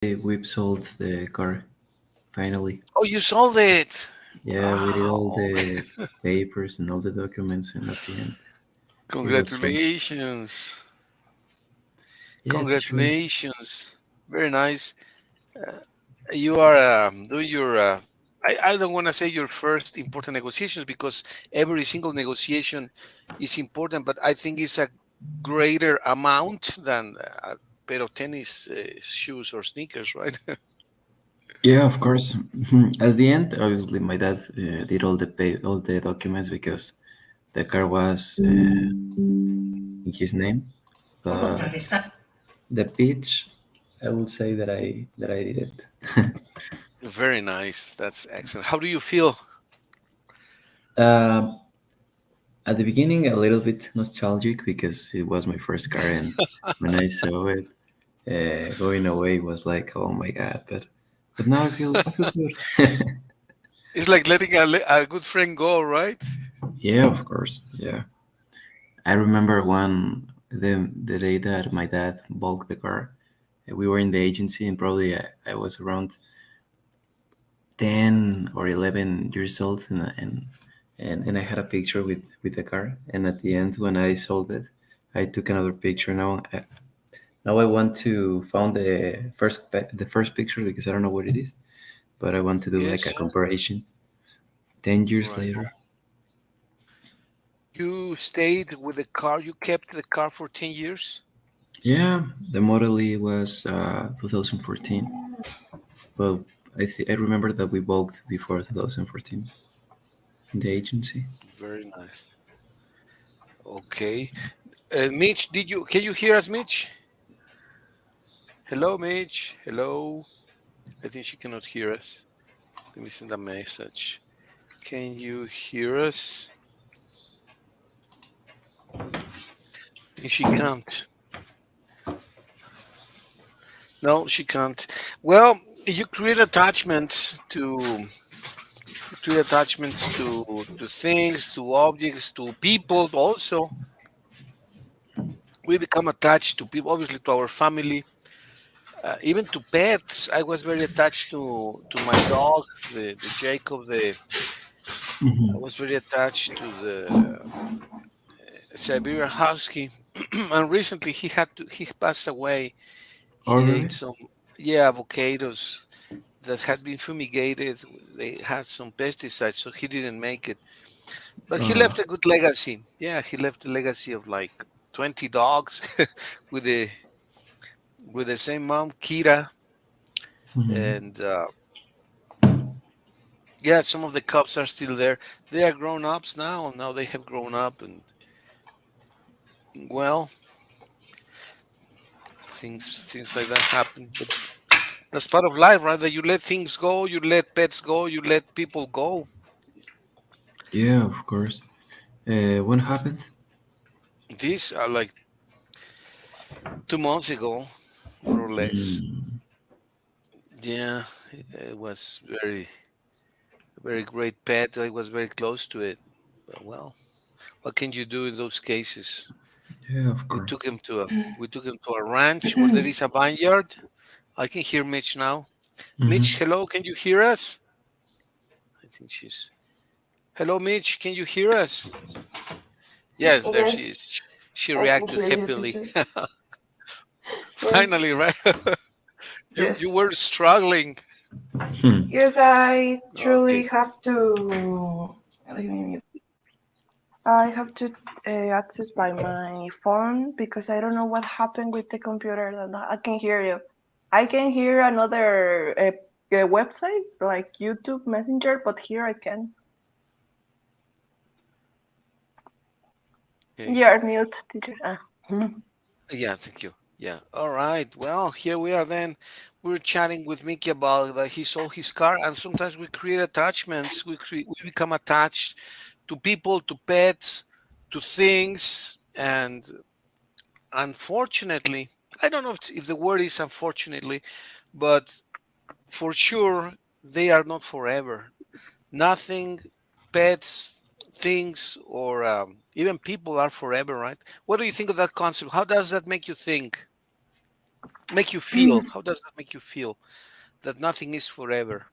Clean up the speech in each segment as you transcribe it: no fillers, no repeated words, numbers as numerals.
we've sold the car finally. Oh, you sold it. Yeah, we did all Wow. the papers and all the documents, and at the end, it was sold. Congratulations. Yes, sure. Congratulations. Very nice. You are doing your, I don't want to say your first important negotiations because every single negotiation is important, but I think it's a greater amount than a pair of tennis shoes or sneakers, right? Yeah, of course. At the end, obviously, my dad did all the documents because the car was in his name. But the pitch, I would say that I did it. Very nice. That's excellent. How do you feel? Um, at the beginning, a little bit nostalgic because it was my first car, and when I saw it going away, it was like, oh my god! But now I feel good. It's like letting a good friend go, right? Yeah, of course. Yeah, I remember the day that my dad bought the car. We were in the agency, and probably I was around 10 or 11 years old, and I had a picture with the car. And at the end, when I sold it, I took another picture. Now I want to find the first picture because I don't know what it is, but I want to do like a Yes. comparison. 10 years Right. later. You stayed with the car. You kept the car for 10 years. Yeah, the Model E was 2014. Well, I remember that we bought before 2014 in the agency. Very nice. Okay. Mitch, can you hear us, Mitch? Hello, Mitch. Hello. I think she cannot hear us. Let me send a message. Can you hear us? I think she can't. No, she can't. Well, you create attachments to things, to objects, to people also. We become attached to people, obviously to our family, even to pets. I was very attached to my dog, the Jacob. I Hmm. was very attached to the Siberian Husky, and recently he passed away. Oh, He ate really? some, yeah, avocados that had been fumigated. They had some pesticides, so he didn't make it. But he Uh, left a good legacy. Yeah, he left a legacy of like 20 dogs with the same mom, Kira, mhm. and yeah, some of the cubs are still there. They are grown ups now. Now they have grown up, and well, things like that happen. But that's part of life, right? That you let things go, you let pets go, you let people go. Yeah, of course. When happened? These are like 2 months ago, more or less. Mm, Yeah, it was very great pet. I was very close to it. But well, what can you do in those cases? yeah, of We course. took him to a we took him to a ranch where there is a vineyard. I can hear Mitch now. Mitch, Hmm. hello, can you hear us? I think she's. Hello, Mitch, can you hear us? Yes, there she Yes, is. She I can reacted hear you, happily. teacher. Yes, Finally, right? You yes, were struggling. Hmm. yes. I truly Okay. have to. Let me mute. I have to access by my phone because I don't know what happened with the computer. That I can hear you. I can hear another websites like YouTube Messenger, but here I can. Okay. You're mute, teacher. Yeah, thank you. Yeah. All right. Well, here we are then. We're chatting with Mickey about that he sold his car, and sometimes we create attachments. We become attached to people, to pets, to things, and unfortunately, I don't know if the word is unfortunately, but for sure they are not forever. Nothing, pets, things, or even people are forever, right? What do you think of that concept? How does that make you think? make you feel? How does that make you feel? That nothing is forever.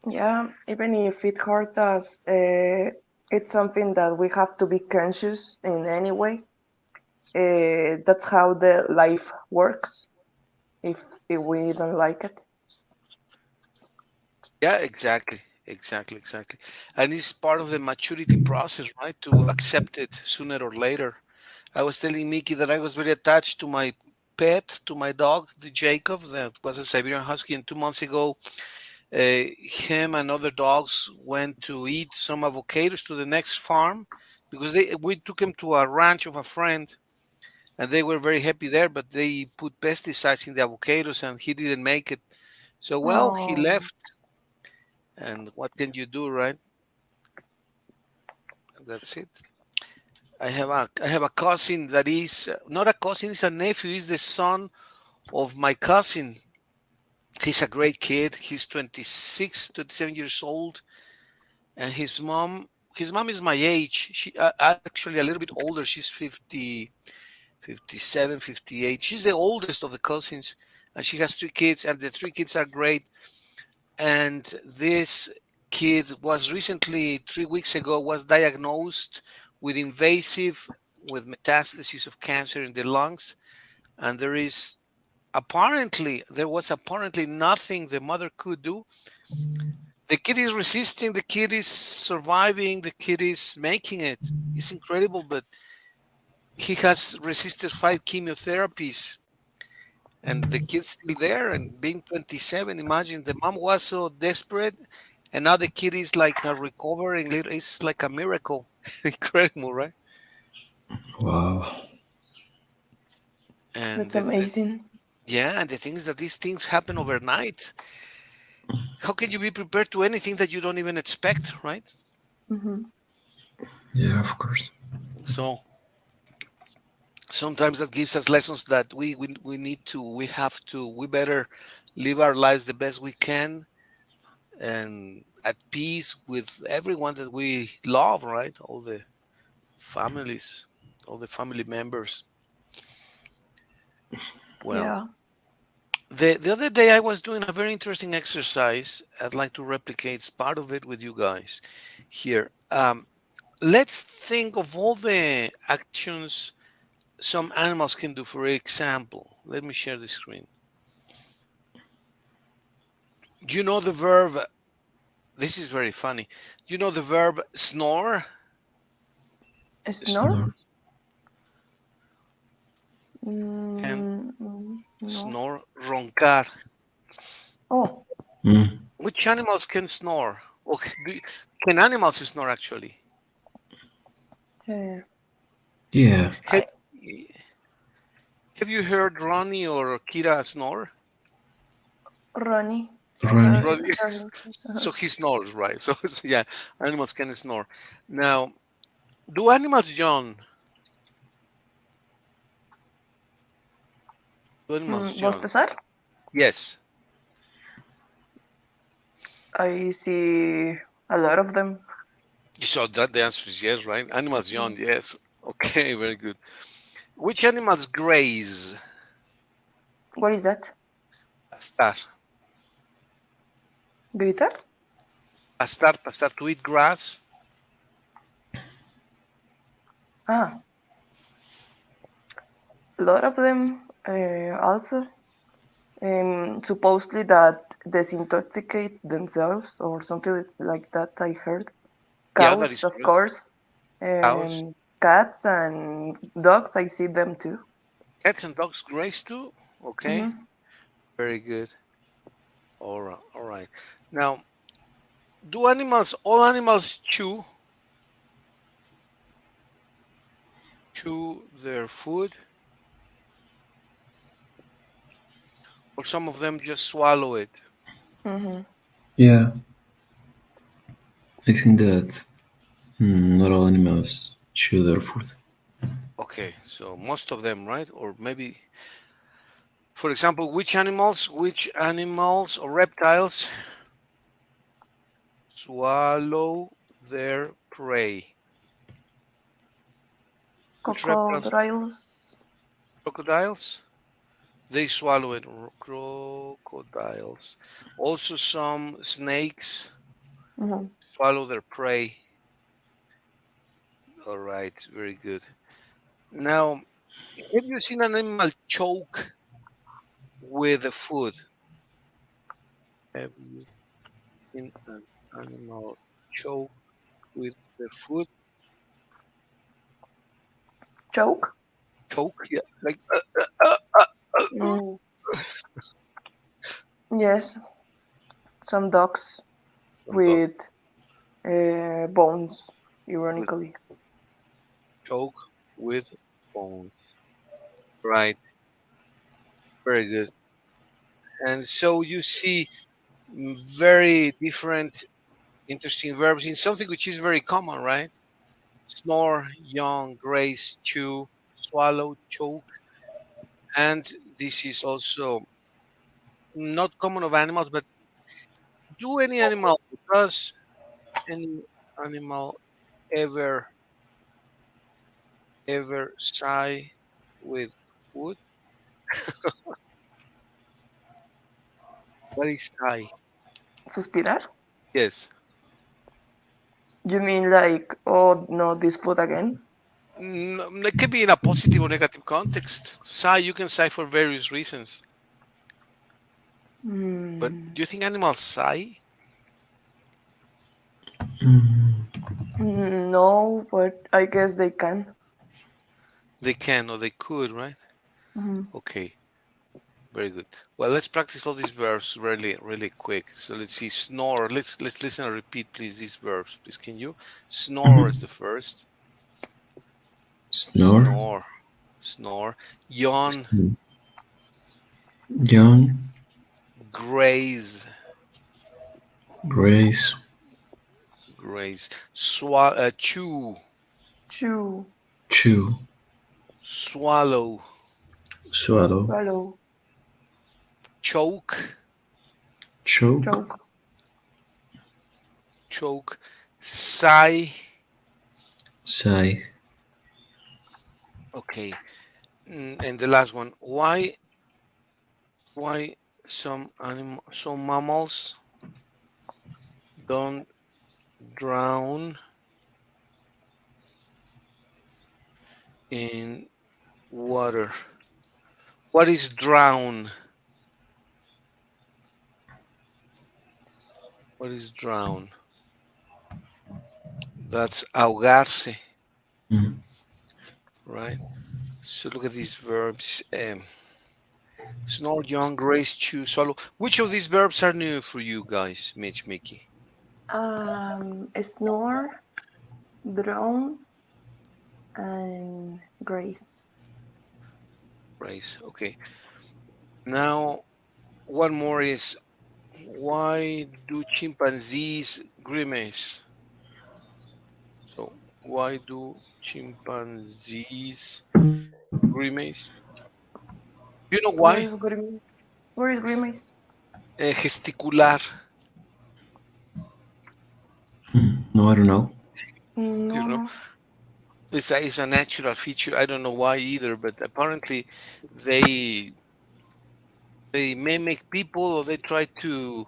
Yeah, even if it hurt us, it's something that we have to be conscious in any way. That's how the life works. If we don't like it. Yeah, exactly. And it's part of the maturity process, right? To accept it sooner or later. I was telling Mickey that I was very attached to my pet, to my dog, the Jacob, that was a Siberian Husky, and 2 months ago, him and other dogs went to eat some avocados to the next farm because we took him to a ranch of a friend, and they were very happy there, but they put pesticides in the avocados, and he didn't make it. So, well, he Oh, left, and what can you do, right? That's it. I have a cousin that is not a cousin, he's a nephew. He's the son of my cousin. He's a great kid. He's 26, 27 years old, and his mom is my age. She actually a little bit older. She's 50, 57, 58. She's the oldest of the cousins, and she has 3 kids, and the 3 kids are great. And this kid was recently 3 weeks ago was diagnosed with invasive with metastasis of cancer in the lungs, and there was apparently nothing the mother could do. The kid is resisting, the kid is surviving, the kid is making it. It's incredible, but he has resisted 5 chemotherapies, and the kid's still there and being 27. Imagine the mom was so desperate, and now the kid is like recovering little. It's like a miracle. Incredible, right? Wow. And that's amazing. yeah, and the thing is that these things happen overnight. How can you be prepared to anything that you don't even expect, right? Hmm. Yeah, of course. So sometimes that gives us lessons that we better live our lives the best we can and at peace with everyone that we love, right? Families, all the family members. Well, Yeah. the other day I was doing a very interesting exercise. I'd like to replicate part of it with you guys here. Let's think of all the actions some animals can do. For example, let me share the screen. Do you know the verb? This is very funny. Do you know the verb snore? Snore? Snore. Can No. snore, roncar. Oh, Mm. Which animals can snore? Or can animals snore actually? uh, Yeah. Have, have you heard Ronnie or Kira snore? Ronnie. Ronnie. Ronnie, Uh-huh. so he snores, right? So yeah, animals can snore. Now, do animals yawn? Do animals yawn? Bostezar? Yes. I see a lot of them. So that the answer is yes, right? Animals Mm. yawn, yes. Okay, very good. Which animals graze? What is that? Pastar. Gritar? Pastar to eat grass. Ah, a lot of them also. Supposedly that disintoxicate themselves or something like that. I heard. Yeah, that Cows, is of correct. course. Cows. Cats and dogs. I see them too. Cats and dogs graze too. Okay, Hmm. very good. All right, all right. Now, do all animals chew their food, or some of them just swallow it? Hmm. Yeah. I think that not all animals chew their food. Okay, so most of them, right? Or maybe, for example, which animals or reptiles swallow their prey? Which reptiles? Crocodiles. Crocodiles? They swallow it. Crocodiles. Also, some snakes Mhm. swallow their prey. All right, very good. Now, have you seen an animal choke with the food? Have you seen an animal choke with the food? Choke? Choke, yeah, like Mm, yes, some dogs some dog with bones, with ironically. choke with bones. Right, very good. And so you see very different, interesting verbs in something which is very common, right? Snore, yawn, graze, chew, swallow, choke, and this is also not common of animals, but do any animal does any animal ever sigh with food? What is sigh? Suspirar? Yes. You mean like, oh no, this food again? It can be in a positive or negative context. Sigh, you can sigh for various reasons. But Mm, do you think animals sigh? no, but I guess they can. They can or they could, right? Mhm. Okay, very good. Well, let's practice all these verbs really, really quick. So let's see. Snore. Let's listen and repeat, please, these verbs. Please, can you? Snore is Mhm. the first. Snore. Snore. Snore. Yawn. John. Graze. Grace. Graze. Chew. Chew, Chew. Swallow. Swallow. swallow, Choke. Choke. choke, Choke. Sigh. Sigh. Okay. And the last one. Why some mammals don't drown in water? What is drown? What is drown? That's ahogarse, Mm. right? So look at these verbs. Snore, yawn, grace, chew, swallow. Which of these verbs are new for you guys, Mitch, Mickey? snore, drone, and grace. Grace. Okay. Now, one more is why do chimpanzees grimace? So, why do chimpanzees grimace? You know What why? is grimace? Where is grimace? Gesticular. No, I don't know. You No, know, no. it's a natural feature. I don't know why either, but apparently they they mimic people or they try to,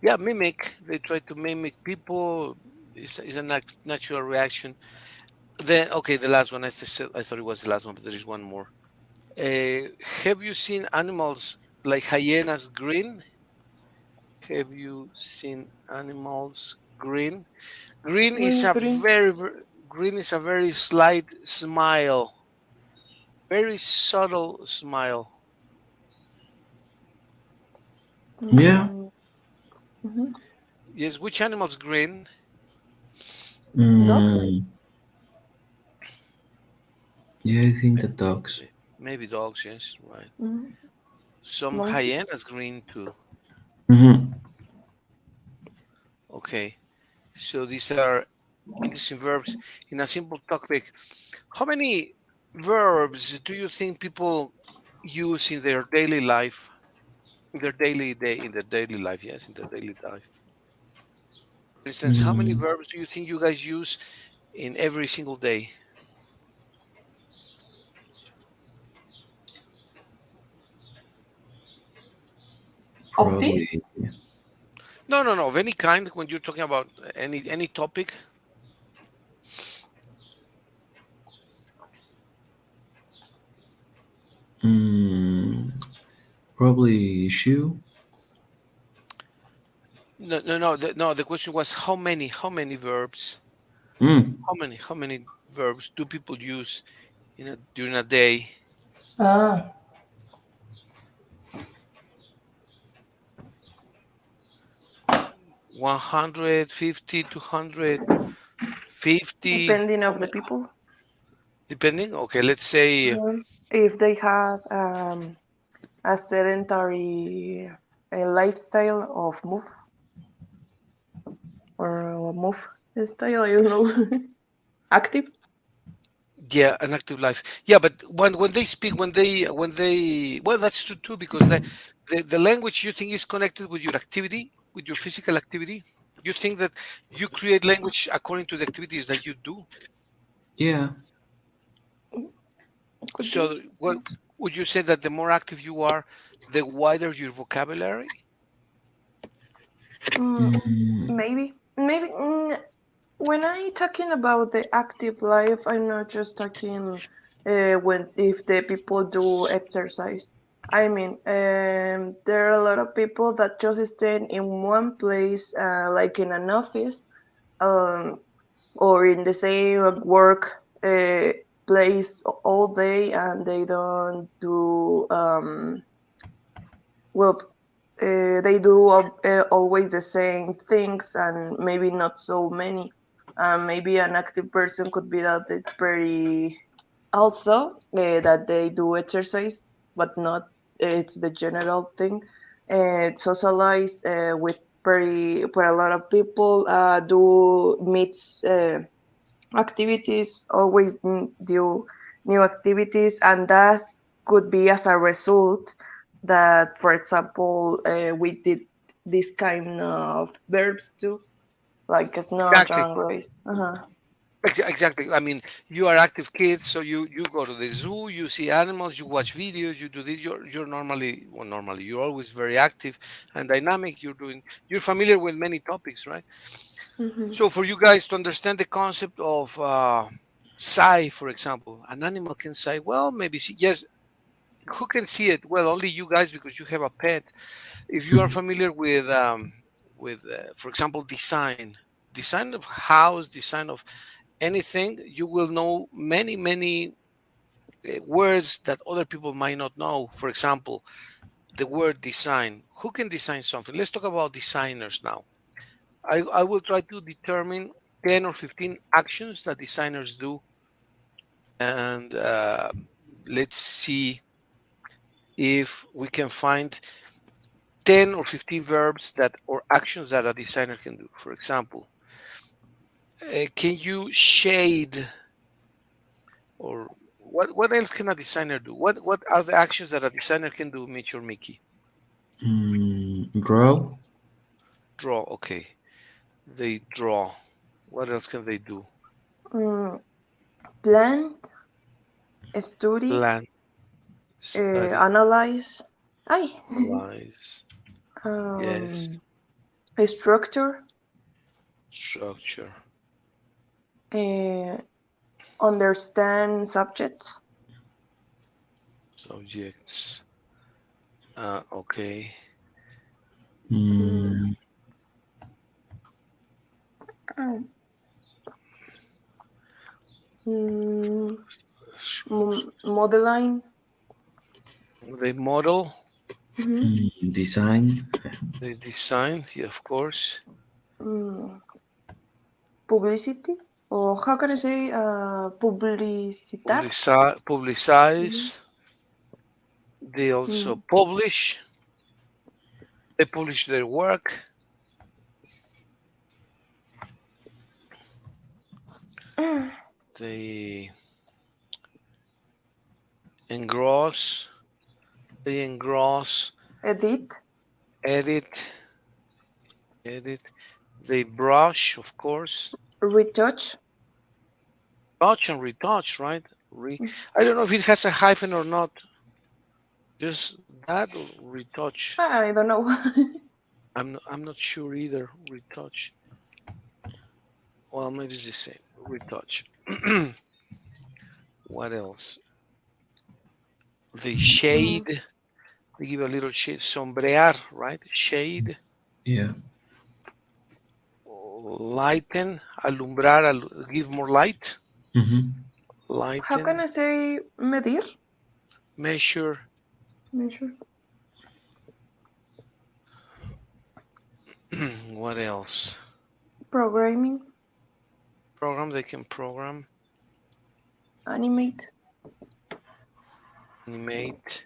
yeah, mimic. They try to mimic people. It's a natural reaction. Then okay, the last one. I thought it was the last one, but there is one more. Have you seen animals like hyenas grin? Have you seen animals grin? Grin is a Green. grin is a very slight smile, very subtle smile. Yeah. Mm, mhm. Yes, which animals grin? Dogs? Mm. Yeah, I think the dogs. Maybe dogs. Yes, right. Mhm. Some Monkeys? hyenas grin too. Mm-hmm. Okay, so these are interesting verbs in a simple topic. How many verbs do you think people use in their daily life? In their daily day, in their daily life, yes, in their daily life. For instance, how many Mm. verbs do you think you guys use in every single day? Of Probably. this? No, of any kind. When you're talking about any topic. Probably shoe. No. The question was how many verbs? Mm. How many verbs do people use during a day? Ah, 150, 250. Depending How of the many? people. Depending. Okay, let's say If they have a sedentary lifestyle of move or move style, I don't know, active. yeah, an active life. Yeah, but when they speak, well, that's true too because the language you think is connected with your activity, with your physical activity. You think that you create language according to the activities that you do. Yeah. Could be. So, what would you say that the more active you are, the wider your vocabulary? Mm. Maybe. When I talking about the active life, I'm not just talking when if the people do exercise. I mean, there are a lot of people that just stay in one place, like in an office, um, or in the same work place all day, and they don't do well. They do always the same things, and maybe not so many. Maybe an active person could be that it's pretty also that they do exercise, but not it's the general thing. Socialize with a lot of people. Do meets activities. Always do new activities, and that could be as a result that, for example, we did this kind of verbs too, like snow, Exactly. jump, race. Exactly. I mean, you are active kids, so you go to the zoo, you see animals, you watch videos, you do this. You're normally you're always very active and dynamic. You're familiar with many topics, right? Hmm. So for you guys to understand the concept of sigh, for example, an animal can sigh. Well, maybe see, yes. Who can see it? Well, only you guys because you have a pet. If you are familiar with for example, design of house, design of anything, you will know many words that other people might not know. For example, the word design. Who can design something? Let's talk about designers now. I will try to determine 10 or 15 actions that designers do, and let's see if we can find 10 or 15 verbs that or actions that a designer can do. For example, can you shade, or what else can a designer do? What are the actions that a designer can do, Mitch or Mickey? Draw. Draw, okay. They draw. What else can they do? Plan, study, Plan, study, analyze, I analyze. Yes. um, structure, Structure. uh, understand subjects. Subjects. Okay. Mm, Um, mm, modeling. They model. Mhm. Design. They design. Yeah, of course. Mm, publicity, or how can I say publicitar? Mhm. Publicize. They also Mm. publish. They publish their work. They engross. They engross. Edit. Edit. Edit. They brush, of course. Retouch. Touch and retouch, right? I don't know if it has a hyphen or not. Just that or retouch? I don't know. I'm not sure either. Retouch. Well, maybe it's the same. Retouch. What else? The shade. They give a little shade. Sombrear, right? Shade. Yeah. Lighten. Alumbrar. Give more light. Mm-hmm. How can Lighten. I say medir? Measure. Measure. What else? Programming. Program. They can program. Animate. Animate.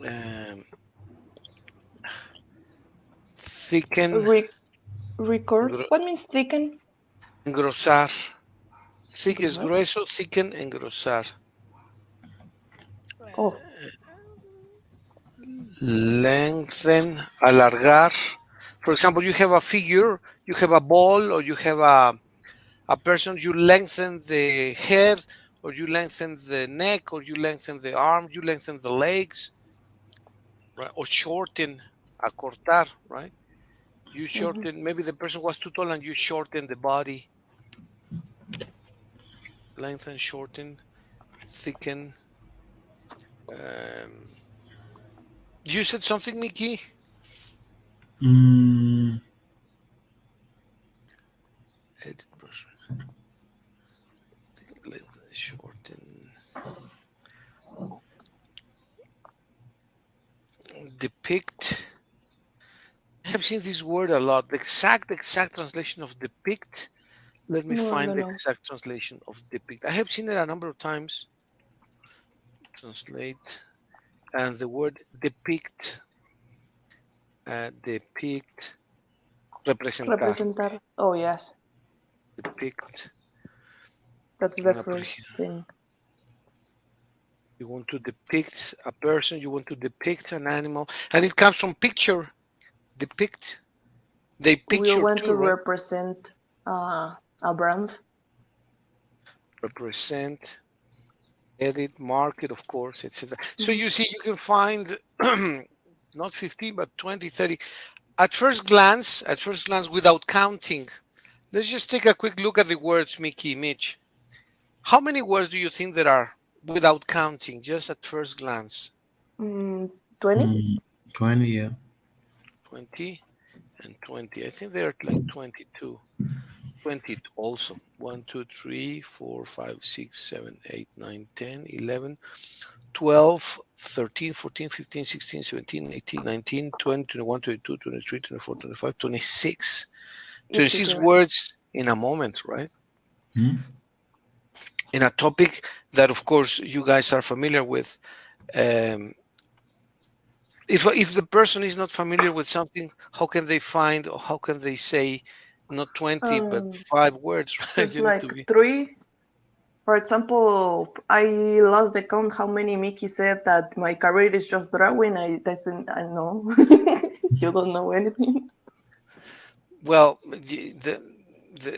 Um, thicken. Record. What means thicken? Engrosar. Thick es What? grueso. Thicken. Engrosar. Oh. Lengthen. Alargar. For example, you have a figure, you have a ball, or you have a person, you lengthen the head, or you lengthen the neck, or you lengthen the arm, you lengthen the legs, right? Or shorten, acortar, right? You shorten, maybe the person was too tall and you shorten the body. Lengthen, shorten, thicken. You said something, Mickey? Mm, Edit version. Lengthen, shorten. Depict. I have seen this word a lot. The exact translation of depict. Let me No, find no, the no. exact translation of depict. I have seen it a number of times. Translate. And the word depict. Depict. Representar. Representar. Oh, yes. Depict. That's the first thing. You want to depict a person. You want to depict an animal. And it comes from picture. Depict. They We picture want too, to right? represent a brand. Represent. Edit, market, of course, etc. So you see, you can find not 15, but 20, 30. At first glance, without counting, let's just take a quick look at the words, Mickey, Mitch. How many words do you think there are without counting, just at first glance? 20? 20, yeah. 20 and 20. I think they're like 22. 20 also. 1, 2, 3, 4, 5, 6, 7, 8, 9, 10, 11, 12, 13, 14, 15, 16, 17, 18, 19, 20, 21, 22, 23, 24, 25, 26. 26 words in a moment, right? Hmm? In a topic that, of course, you guys are familiar with. If the person is not familiar with something, how can they find or how can they say not 20 but 5 words, right? Just You need like to be 3. For example, I lost the count how many Mickey said that my career is just drawing. I know. You don't know anything. well.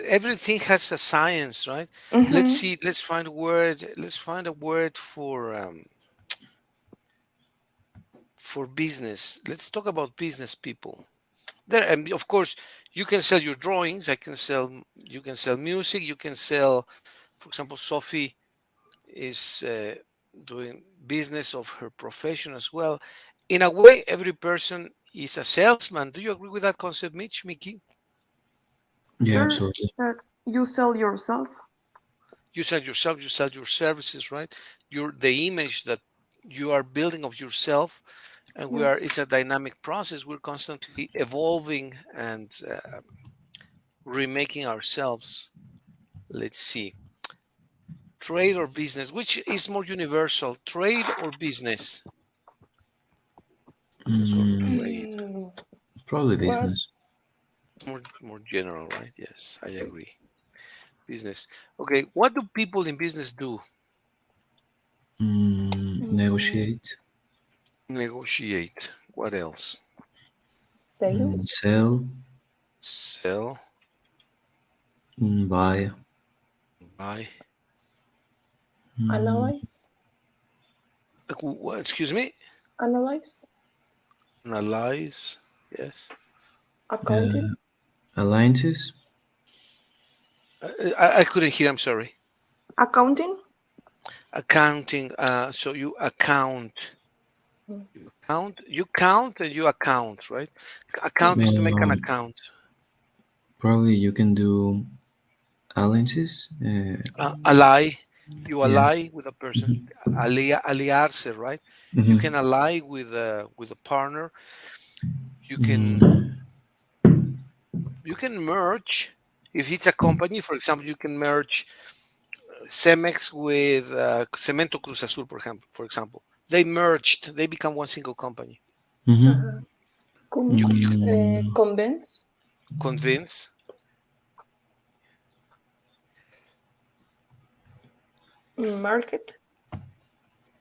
Everything has a science, right? Let's see. Let's find a word. Let's find a word for business. Let's talk about business people. There, and of course, you can sell your drawings. I can sell. You can sell music. You can sell. For example, Sophie is doing business of her profession as well. In a way, every person is a salesman. Do you agree with that concept, Mitch, Mickey? Yeah, Sure, absolutely. you sell yourself. You sell yourself. You sell your services, right? The image that you are building of yourself, and Yes. it's a dynamic process. We're constantly evolving and remaking ourselves. Let's see. Trade or business? Which is more universal, trade or business? Business or trade? Probably What? business. More general, right? Yes, I agree. Business. Okay, what do people in business do? Negotiate. Negotiate. What else? Sales. Sell. Sell, Buy. buy. Analyze. Excuse me? Analyze? Analyze. Yes. Accounting? Alliances. I couldn't hear. I'm sorry. Accounting? Accounting. So you account. Mm. You count, and you account, right? Account is to make an account. Probably you can do alliances. Ally. You Yeah. ally with a person. Aliarse, right? You Mhm. can ally with a partner. You can Mm, you can merge. If it's a company, for example, you can merge Cemex with Cemento Cruz Azul, for example. They merged. They become one single company. mhm. Uh-huh. You can Convince? convince Market?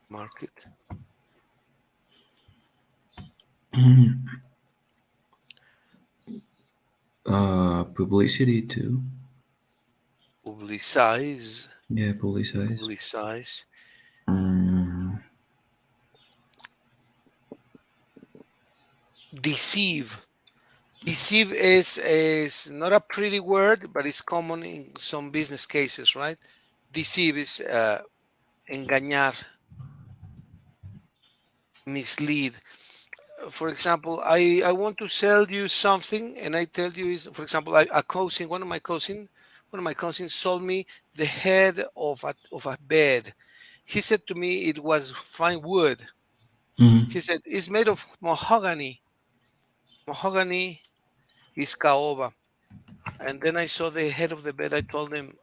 market. Publicity too. Publicize. Yeah, publicize. Publicize. Mm, Deceive. Deceive is not a pretty word, but it's common in some business cases, right? Deceive is engañar, mislead. For example, I want to sell you something, and I tell you is, for example, one of my cousins sold me the head of a bed. He said to me it was fine wood. mhm. He said it's made of mahogany. Mahogany is caoba. And then I saw the head of the bed. I told him,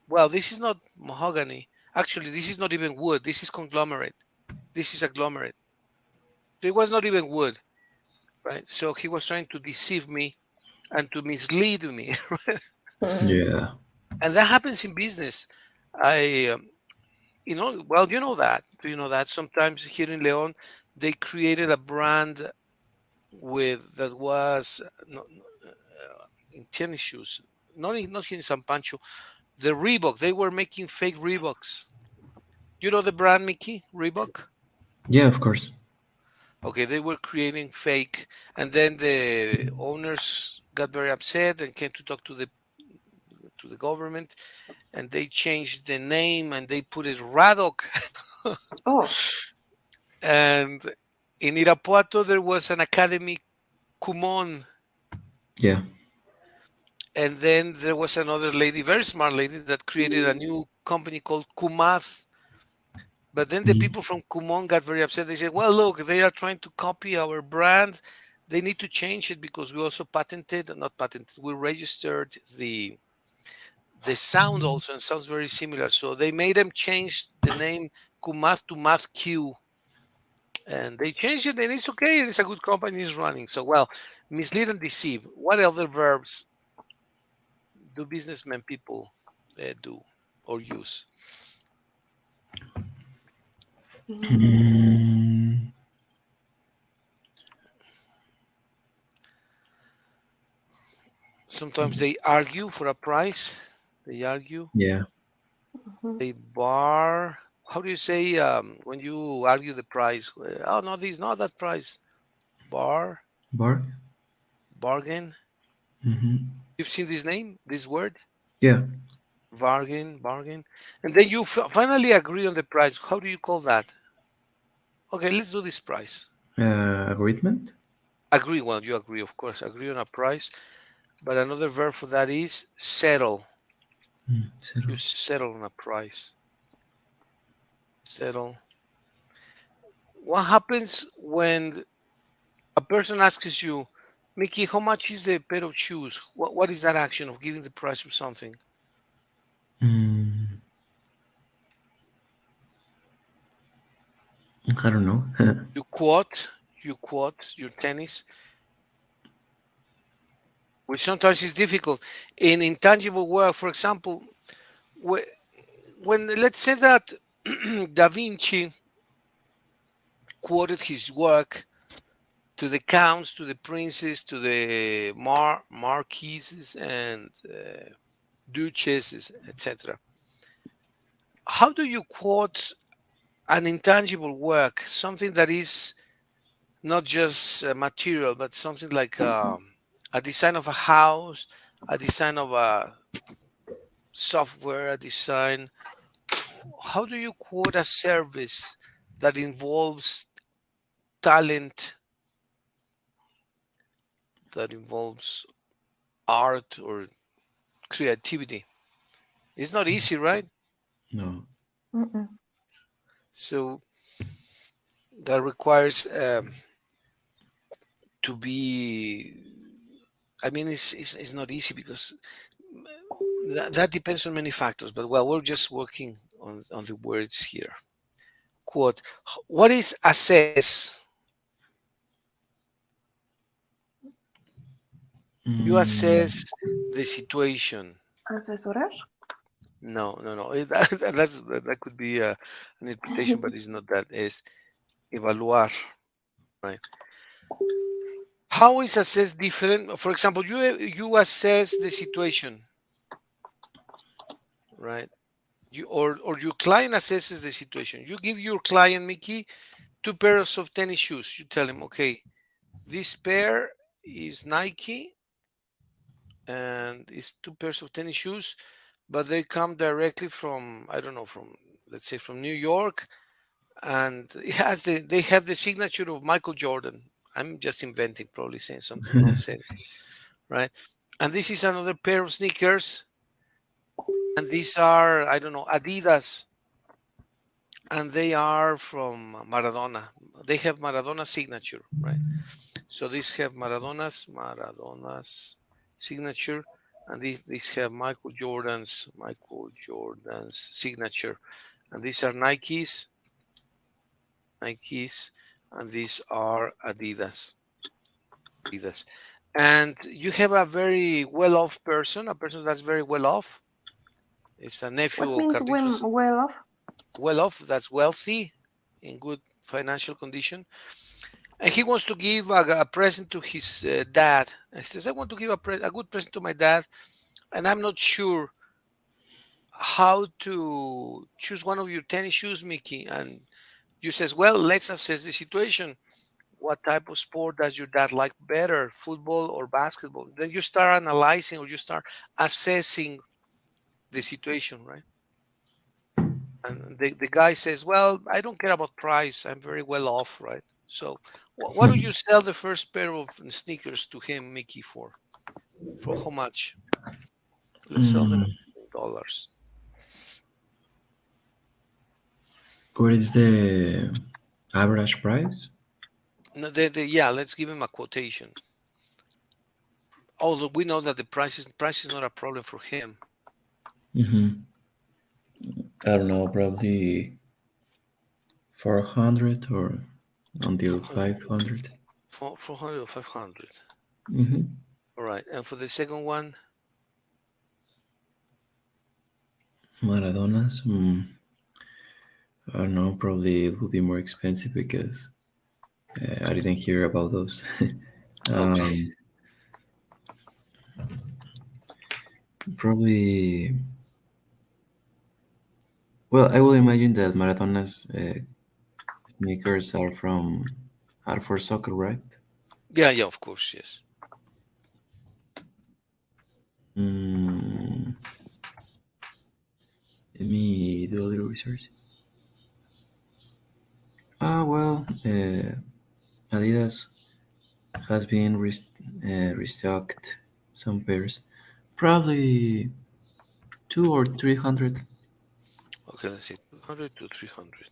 well, this is not mahogany. Actually, this is not even wood. This is conglomerate. This is agglomerate. So it was not even wood, right? So he was trying to deceive me and to mislead me. Yeah. And that happens in business. I, well, you know that. Do you know that sometimes here in Leon, they created a brand with that was in tennis shoes, not here in San Pancho. The Reebok, they were making fake Reeboks. You know the brand, Mickey? Reebok? Yeah, of course. Okay, they were creating fake, and then the owners got very upset and came to talk to the government, and they changed the name and they put it Radok. Oh, And in Irapuato there was an academy, Kumon, Yeah. and then there was another lady, very smart lady, that created a new company called Kumath. But then the Mhm. people from Kumon got very upset. They said, "Well, look, they are trying to copy our brand. They need to change it because we also patented, not patented, we registered the sound also, and sounds very similar. So they made them change the name Kumath to Math Q, and they changed it, and it's okay. It's a good company, it's running. So, well, mislead and deceive. What other verbs do businessmen people do or use? Mm, Sometimes they argue for a price. They argue. yeah. They bar. How do you say when you argue the price? Oh no, this not that price. Bar, Bark. bargain. Hmm. You've seen this name, this word, Yeah. bargain, bargain, and then you finally agree on the price. How do you call that? Okay, let's do this price. Agreement. Agree. Well, you agree, of course. Agree on a price, but another verb for that is settle. You Settle. settle on a price. Settle. What happens when a person asks you, Mickey, how much is the pair of shoes? What is that action of giving the price of something? Mm, I don't know. You quote your tennis, which sometimes is difficult. In intangible work, for example, when let's say that Da Vinci quoted his work to the counts, to the princes, to the marquises and duchesses, etc. How do you quote an intangible work, something that is not just material, but something like a design of a house, a design of a software, a design. How do you quote a service that involves talent, that involves art or creativity? It's not easy, right? No. Mm-mm. So that requires to be. I mean, it's not easy because that depends on many factors. But well, we're just working on the words here. Quote: what is assess? You Mm, assess the situation. Asesorar? No, no, no. That could be an interpretation, but it's not that. It's evaluar, right? How is assess different? For example, you assess the situation, right? You or your client assesses the situation. You give your client, Mickey, two pairs of tennis shoes. You tell him, okay, this pair is Nike and it's two pairs of tennis shoes, but they come directly from, I don't know, from, let's say, from New York, and it has they have the signature of Michael Jordan. I'm just inventing, probably saying something nonsense, right? And this is another pair of sneakers, and these are, I don't know, Adidas, and they are from Maradona. They have Maradona signature, right? So these have Maradona's signature, and these have Michael Jordan's signature, and these are Nikes, and these are Adidas. And you have a very well-off person, a person that's very well-off. It's a nephew What of means Carlitos. well off? Well-off, that's wealthy, in good financial condition. And he wants to give a present to his dad. He says, I want to give a good present to my dad, and I'm not sure how to choose one of your tennis shoes, Mickey. And you says, well, let's assess the situation. What type of sport does your dad like better, football or basketball? Then you start analyzing, or you start assessing the situation, right? And the guy says, well, I don't care about price. I'm very well off, right? So what do you sell the first pair of sneakers to him, Mickey, for? For how much? Let's sell them mm, in dollars. what is the average price? No, yeah, let's give him a quotation. Although we know that the price is not a problem for him. Hmm. I don't know, probably 400 or until 400, 500. 400 or 500. Mm-hmm. All right. And for the second one, Maradonas, I don't know, probably it would be more expensive because I didn't hear about those. okay. um, Probably, well, I will imagine that Maradona's sneakers are for soccer, right? Yeah, yeah, of course, yes. Mm, Let me do a little research. Well, Adidas has been restocked some pairs, probably 2 or 300. Okay, let's see, 200 to 300.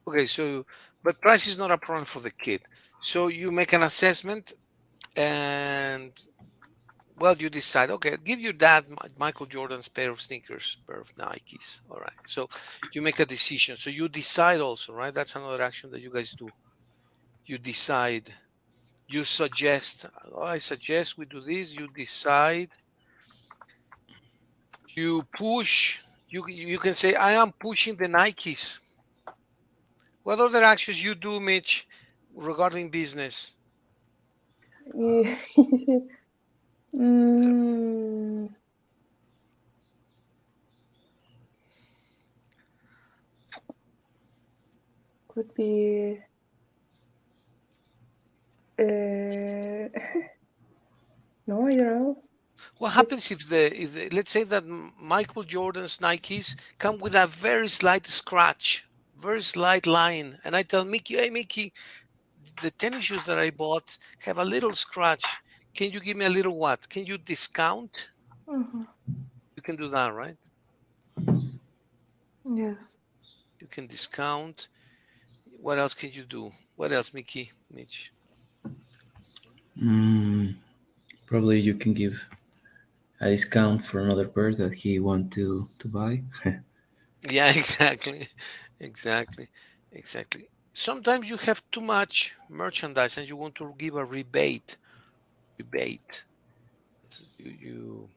Okay, so, but price is not a problem for the kid. So you make an assessment, and well, you decide, okay, give your dad Michael Jordan's pair of sneakers, pair of Nikes. All right. So you make a decision. So you decide also, right? That's another action that you guys do. You decide, you suggest, "Oh, I suggest we do this." You decide, you push, you can say, I am pushing the Nikes. What other actions you do, Mitch, regarding business? Mm, Could be. No, I don't know. What happens if let's say that Michael Jordan's Nikes come with a very slight scratch, very slight line, and I tell Mickey, "Hey Mickey, the tennis shoes that I bought have a little scratch. Can you give me a little what? Can you discount?" Mhm. You can do that, right? Yes. You can discount. What else can you do? What else, Mickey, Mitch? Probably you can give a discount for another bird that he want to buy. Yeah, exactly, exactly, exactly. Sometimes you have too much merchandise and you want to give a rebate. Rebate. You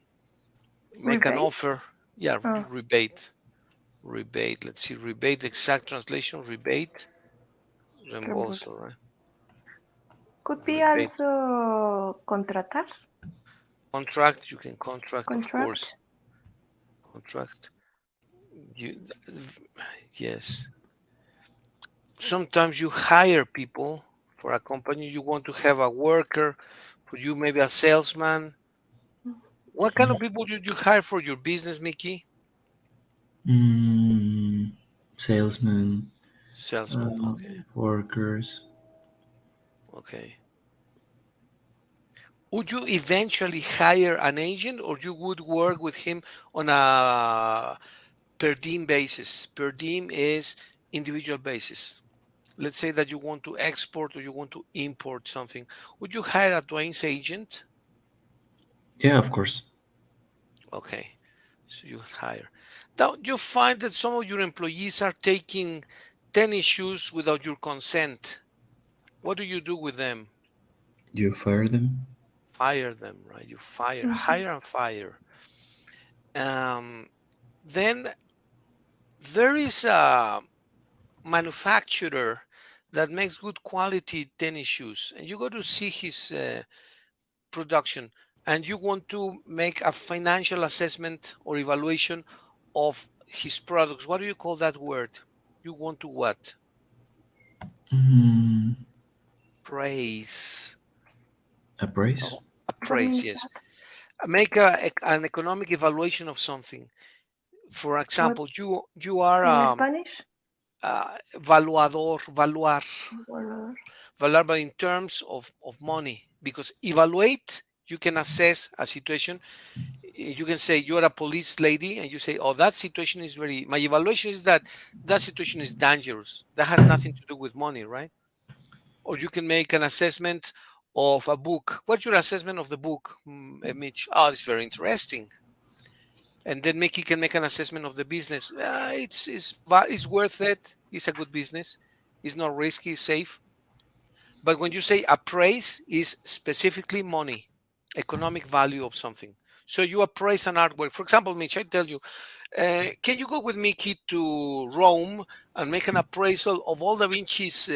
make an Rebate? offer. Yeah, Oh, rebate. Rebate. Let's see. Rebate. Exact translation. Rebate. reembolso. Reembolso. Right. Could be Rebate. also contratar. Contract. You can contract, of course. Contract. Contract. You. Yes. Sometimes you hire people for a company. You want to have a worker for you, maybe a salesman. What kind of people did you hire for your business, Mickey? Mm, Salesmen, Salesman. Okay. workers. Okay. Would you eventually hire an agent, or you would work with him on a per diem basis? Per diem is individual basis. Let's say that you want to export or you want to import something. Would you hire a Dwayne's agent? Yeah, of course. Okay. So you hire. Now you find that some of your employees are taking tennis shoes without your consent. What do you do with them? You fire them. Fire them, right? You fire, Mhm. hire and fire. Um, then there is a manufacturer that makes good quality tennis shoes, and you go to see his production, and you want to make a financial assessment or evaluation of his products. What do you call that word? You want to what? Mm, Praise. Appraise. Oh, What appraise, means yes. that? Make an economic evaluation of something. For What example, you are in Spanish? valuador, valuar, Or- valuar, but in terms of money, because evaluate, you can assess a situation. You can say you're a police lady and you say, oh, that situation is very, my evaluation is that that situation is dangerous. That has nothing to do with money, right? Or you can make an assessment of a book. What's your assessment of the book, Mitch? Oh, it's very interesting. And then Mickey can make an assessment of the business. It's worth it. It's a good business. It's not risky. It's safe. But when you say appraise, is specifically money, economic value of something. So you appraise an artwork. For example, Mitch, I tell you, can you go with Mickey to Rome and make an appraisal of all Da Vinci's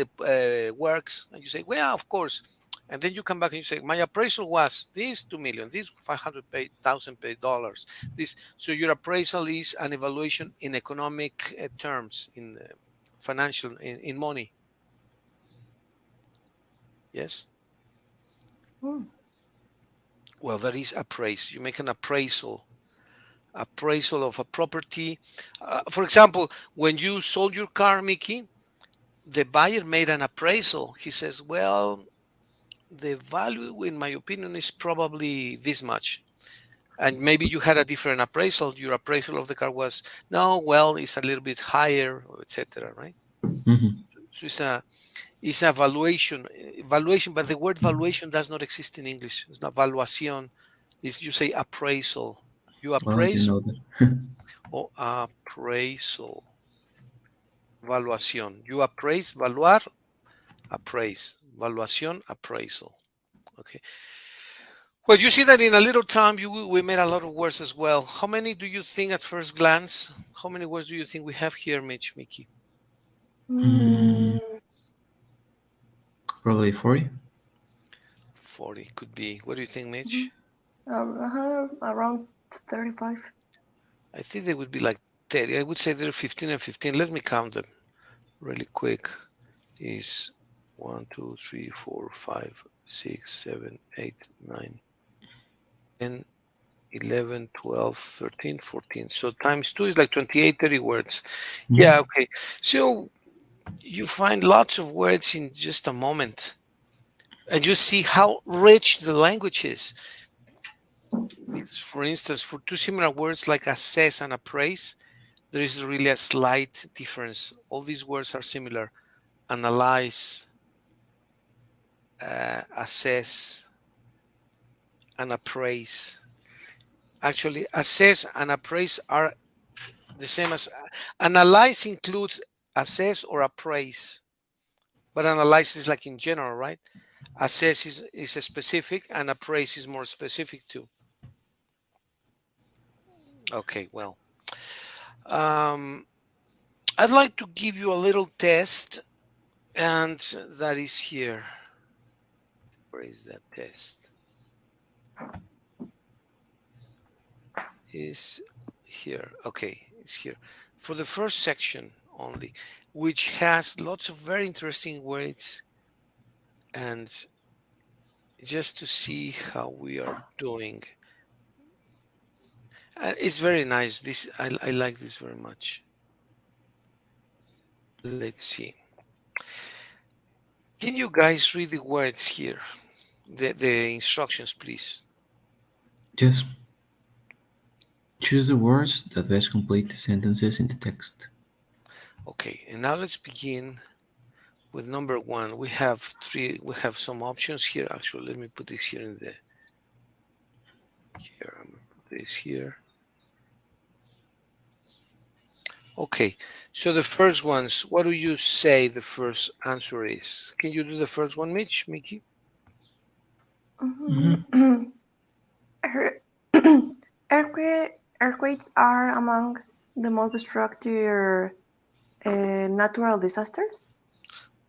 works? And you say, well, of course. And then you come back and you say, my appraisal was this 2 million, this 500,000 dollars. This. So your appraisal is an evaluation in economic terms, in financial, in money. Yes. Hmm. Well, that is appraise. You make an appraisal of a property. For example, when you sold your car, Mickey, the buyer made an appraisal. He says, well, the value, in my opinion, is probably this much. And maybe you had a different appraisal. Your appraisal of the car was, no, well, it's a little bit higher, etc. Right? Hmm. So it's a valuation, but the word valuation does not exist in English. It's not valuation. It's, you say appraisal. You Well, I didn't appraise know that. or appraisal. Valuación. You appraise, valuar, appraise. Valuación, appraisal. Okay. Well, you see that in a little time we made a lot of words as well. How many do you think at first glance? How many words do you think we have here, Mickey? Mm, Probably 40. 40 could be. What do you think, Mitch? around 35. I think they would be like 30. I would say they're 15 and 15. Let me count them really quick. is 1, 2, 3, 4, 5, 6, 7, 8, 9, 10, 11, 12, 13, 14. So times 2 is like 28, 30 words. Mhm. Yeah, okay. So you find lots of words in just a moment. And you see how rich the language is. Because, for instance, for two similar words like assess and appraise, there is really a slight difference. All these words are similar. Analyze, assess, and appraise. Actually, assess and appraise are the same as analyze includes assess or appraise, but analyze is like in general, right? Assess is a specific and appraise is more specific too. Okay, well, I'd like to give you a little test, and that is here. Where is that test? Is here. Okay, it's here. For the first section only, which has lots of very interesting words, and just to see how we are doing. It's very nice. This I like this very much. Let's see. Can you guys read the words here? The instructions, please. Yes. Choose the words that best complete the sentences in the text. Okay, and now let's begin with number 1. We have some options here. Actually, let me put this here in the here. I'm gonna put this here. Okay, so the first ones, what do you say the first answer is? Can you do the first one, Mickey? Earthquakes are amongst the most destructive natural disasters.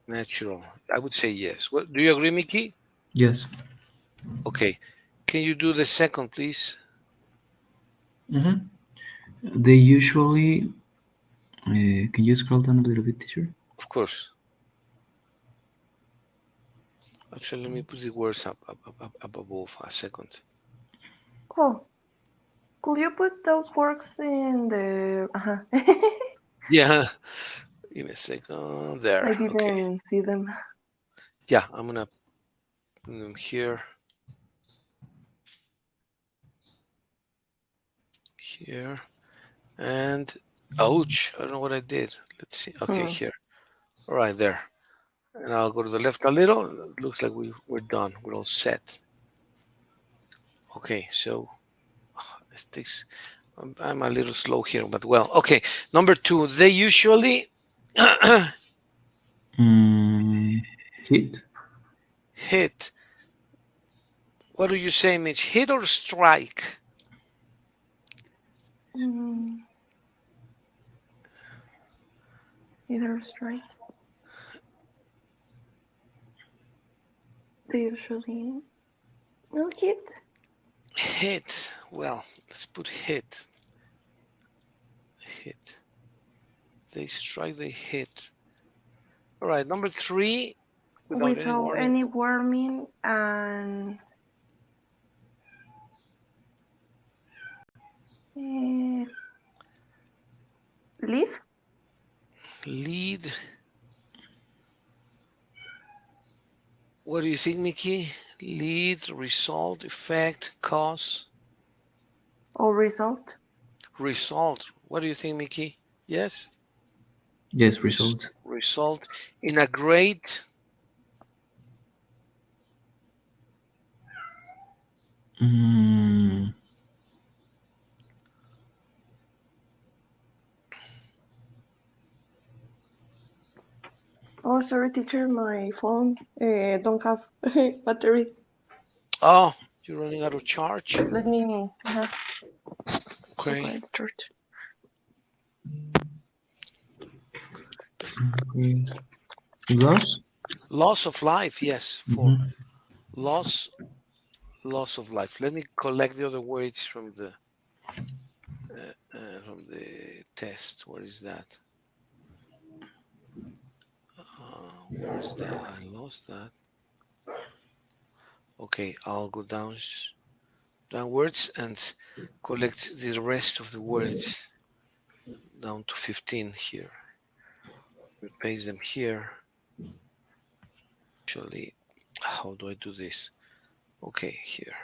Natural. I would say yes. What do you agree, Mickey? Yes. Okay. Can you do the second, please? They usually. Can you scroll down a little bit, teacher? Of course. Actually, let me put the words up above a second. Oh, could you put those words in the? Yeah. Give me a second. There. I didn't Okay. see them. Yeah, I'm gonna put them here. Here. And ouch, I don't know what I did. Let's see. Okay, here. All right, there. And I'll go to the left a little. It looks like we're done. We're all set. Okay, so this takes. I'm a little slow here, but well. Okay, number 2. They usually Hit. hit. What do you say, Mitch? Hit or strike? Either strike. They usually no hit. Hit. Well, let's put hit. Hit. They strike. They hit. All right, number 3. Without any warning and leave. Lead. What do you think, Mickey? Lead, result, effect, cause? Or result. Result. What do you think, Mickey? Yes? Yes, result. Result. In a great. Oh, sorry, teacher. My phone don't have battery. Oh, you're running out of charge? Let me. Okay. Loss? Loss of life, yes. For loss of life. Let me collect the other words from the test. What is that? Where's that? I lost that. Okay, I'll go downwards and collect the rest of the words down to 15 here. We paste them here. Actually, how do I do this? Okay, here.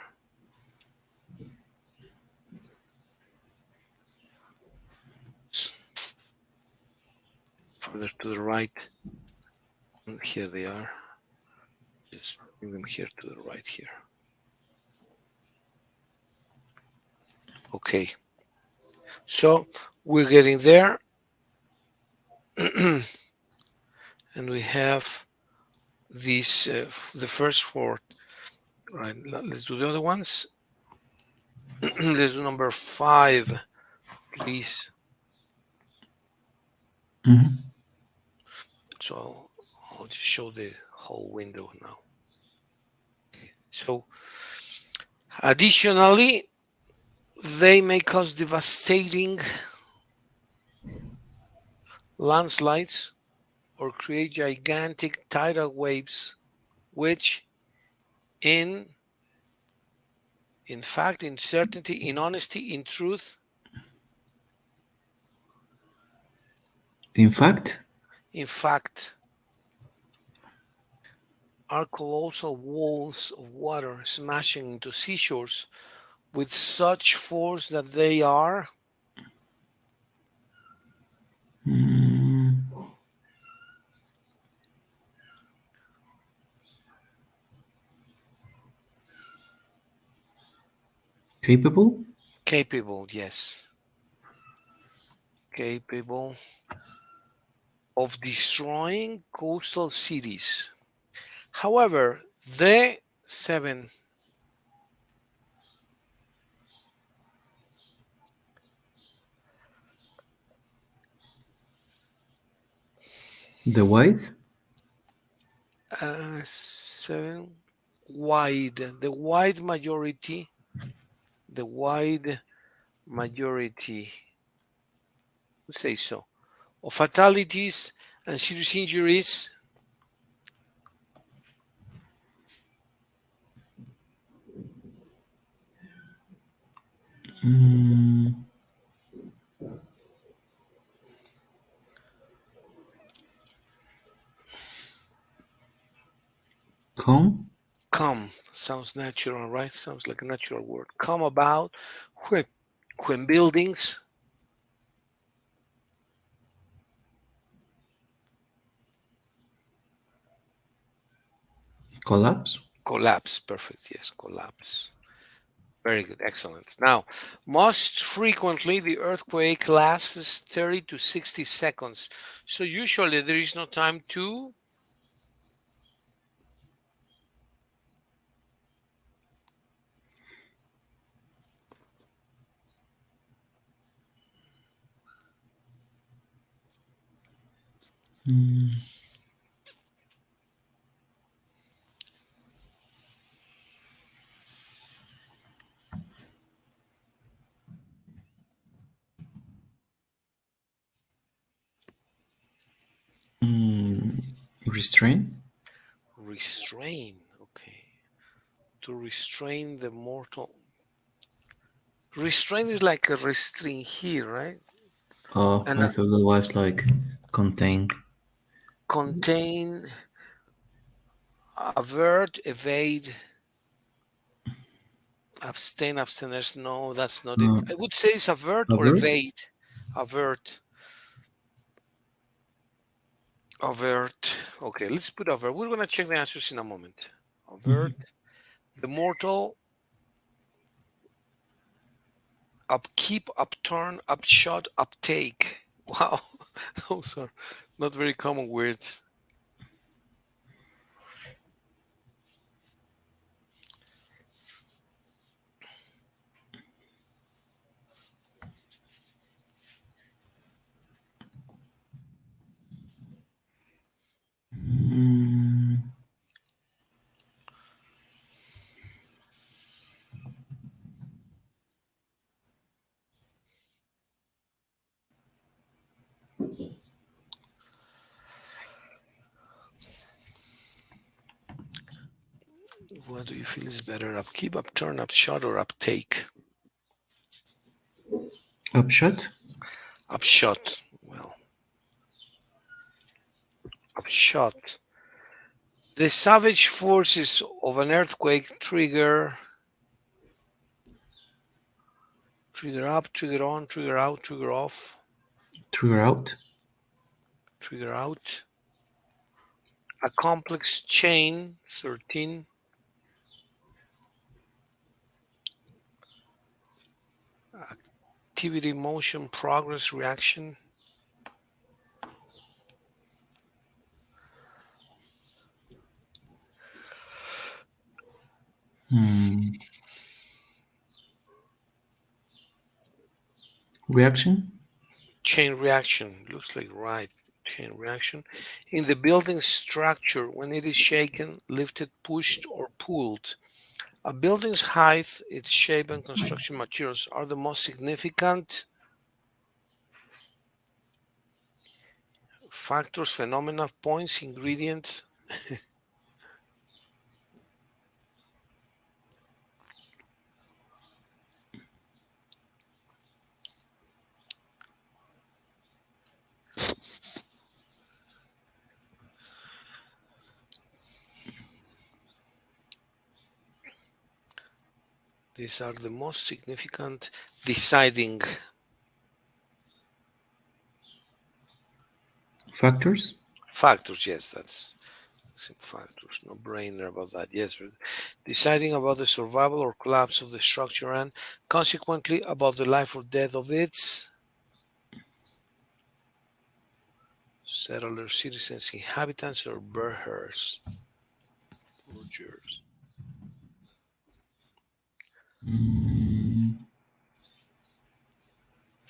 Further to the right. And here they are. Just bring them here to the right here. Okay. So we're getting there. And we have this, the first four. Right, let's do the other ones. Let's do number 5, please. Mhm. So I'll just show the whole window now. So additionally, they may cause devastating landslides or create gigantic tidal waves, which in fact, in certainty, in honesty, in truth, In fact, are colossal walls of water smashing into seashores with such force that they are mm, capable. capable, yes, capable of destroying coastal cities. However, the 7 The white. 7 wide, the wide majority would say so, of fatalities and serious injuries Mm, come. come, sounds natural, right? Sounds like a natural word. Come about when, buildings Collapse. collapse. Perfect. Yes, collapse. Very good. Excellent. Now, most frequently, the earthquake lasts 30 to 60 seconds. So usually there is no time to Mm, mm, restrain. restrain. Okay. To restrain the mortal. Restrain is like a restraint here, right? Oh, And I thought that was like contain. contain, avert, evade, abstain, abstinence. No, that's not it. I would say it's avert or Avert. evade. Avert. Avert. Okay, let's put avert. We're going to check the answers in a moment. Avert. The mortal. Upkeep, upturn, upshot, uptake. Wow, those are not very common words. Mm, What do you feel is better? Upkeep, upturn, upshot, or uptake? Upshot? Upshot. Well, upshot. The savage forces of an earthquake trigger up, trigger on, trigger out, trigger off, Trigger out? trigger out. A complex chain, 13. Activity, motion, progress, reaction. Reaction? Chain reaction. Looks like right. Chain reaction. In the building structure, when it is shaken, lifted, pushed, or pulled, a building's height, its shape, and construction materials are the most significant factors, phenomena, points, ingredients. These are the most significant deciding Factors? factors. Yes, that's factors. No brainer about that. Yes, deciding about the survival or collapse of the structure and consequently about the life or death of its settlers, citizens, inhabitants, or burghers.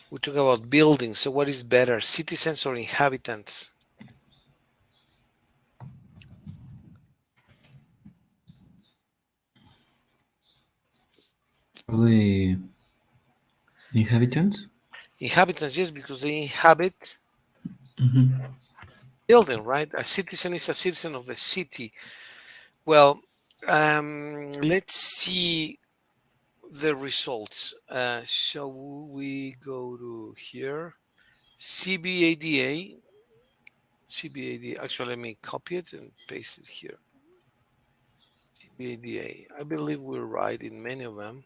We talk about buildings. So what is better, citizens or inhabitants? Probably inhabitants? Inhabitants, yes, because they inhabit building, right? A citizen is a citizen of the city. Well, let's see the results. So we go to here, CBADA. Actually, let me copy it and paste it here. CBADA. I believe we're right in many of them.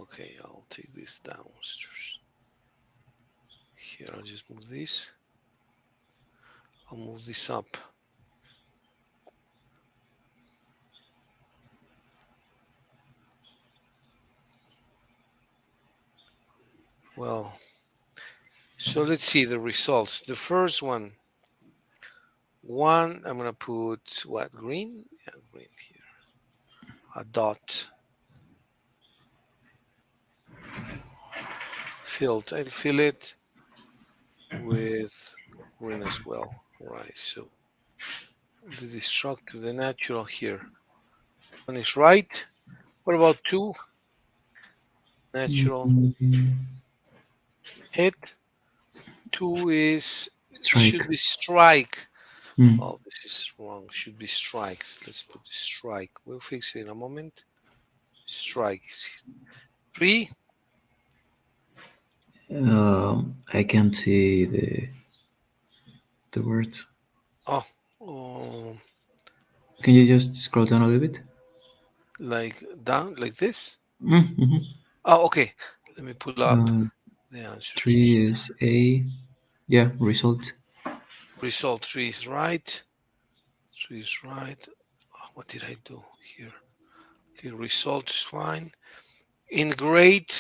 Okay, I'll take this down. Here, I'll just move this. I'll move this up. Well, so let's see the results. The first one, I'm going to put what, green? Yeah, green here. A dot. Filled. I'll fill it with green as well. All right, so the destructive, the natural here. One is right. What about 2? Natural hit. 2 is Strike. should be strike. Oh, this is wrong. Should be strikes. Let's put the strike. We'll fix it in a moment. Strikes. 3. I can't see the words. Oh, Can you just scroll down a little bit? like down, like this? Mm-hmm. Oh, okay. Let me pull up the answer. 3 is A. Yeah, result. Result 3 is right. 3 is right. Oh, what did I do here? Okay, result is fine. In grade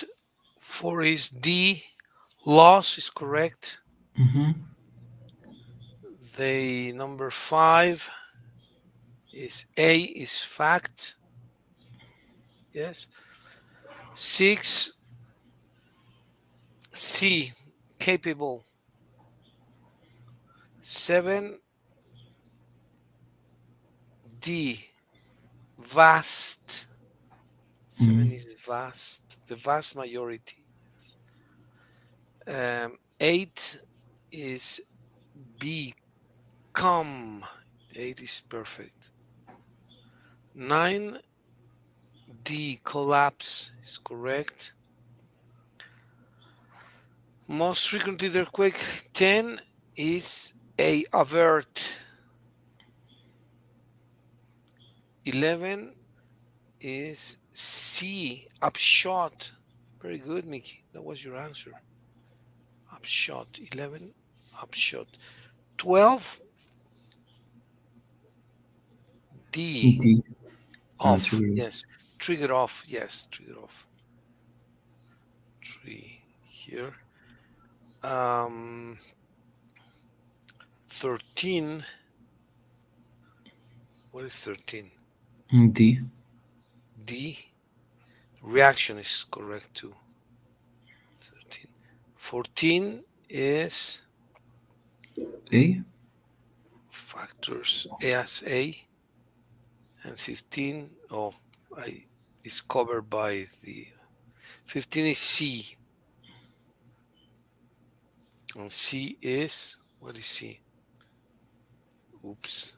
4 is D. Loss is correct. The number 5 is A is fact. Yes. 6, C, capable. 7, D, vast. 7 is vast, the vast majority. 8 is B, come. 8 is perfect. 9, D, collapse is correct. Most frequently the earthquake. 10 is A, avert. 11 is C, upshot. Very good, Mickey. That was your answer. Upshot. 11, upshot. 12, D, D. off. Trigger. Yes. Trigger off. Yes, trigger off. 3 here. 13. What is 13? D. D. Reaction is correct too. 13. 14 is A. factors as A. And 15, is covered by the 15 is C. And C is, what is C? Oops,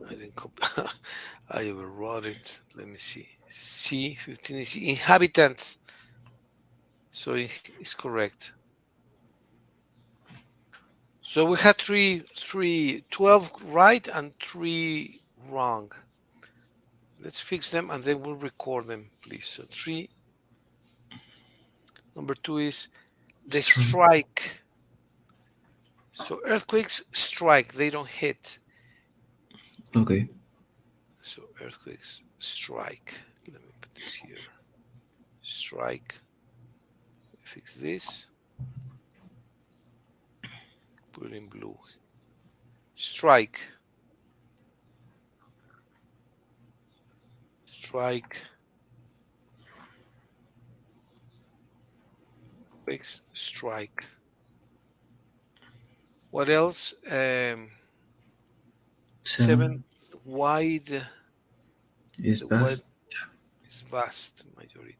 I didn't copy. I overwrote it. Let me see. C, 15 is C. Inhabitants. So it's correct. So we had 12 right and 3 wrong. Let's fix them and then we'll record them, please. So 3. Number 2 is the strike. So earthquakes strike, they don't hit. Okay. So earthquakes strike. Let me put this here. Strike. Fix this. Put it in blue. Strike. Strike. Earthquakes strike. What else? 7. Wide is vast. Is vast majority.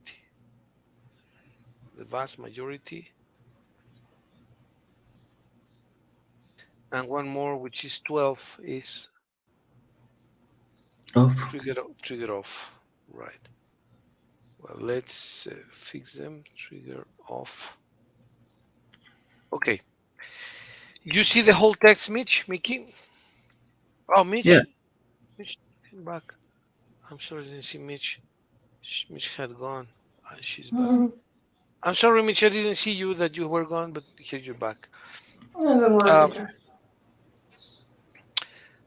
The vast majority. And one more, which is 12, is Off. Trigger off. Right. Well, let's fix them. Trigger off. Okay. You see the whole text, Mitch? Mickey? Oh, Mitch? Yeah. Mitch came back. I'm sorry I didn't see Mitch. Mitch had gone. She's back. I'm sorry, Mitch, I didn't see you that you were gone, but here you're back. Don't worry, teacher.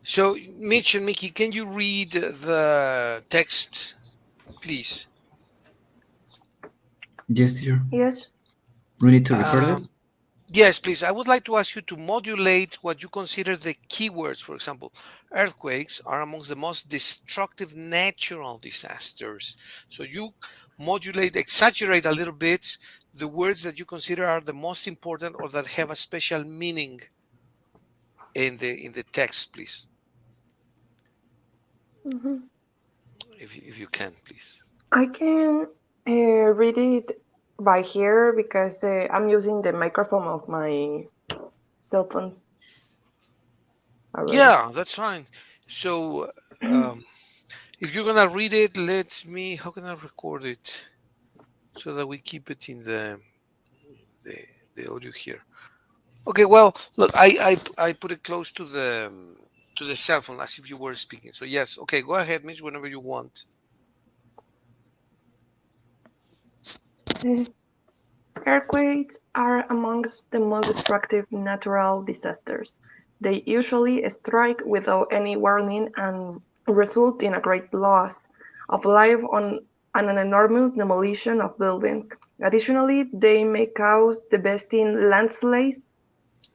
So, Mitch and Mickey, can you read the text, please? Yes, dear. Yes. We need to record it? Yes, please. I would like to ask you to modulate what you consider the keywords. For example, earthquakes are amongst the most destructive natural disasters. So you modulate, exaggerate a little bit the words that you consider are the most important or that have a special meaning in the text, please. Mm-hmm. If you can, please. I can read it by here because I'm using the microphone of my cell phone. Yeah, that's fine. So if you're gonna read it, how can I record it so that we keep it in the audio here? Okay, well, look, I put it close to the cell phone as if you were speaking. So yes, okay, go ahead, Miss, whenever you want. Earthquakes are amongst the most destructive natural disasters. They usually strike without any warning and result in a great loss of life and an enormous demolition of buildings. Additionally, they may cause devastating landslides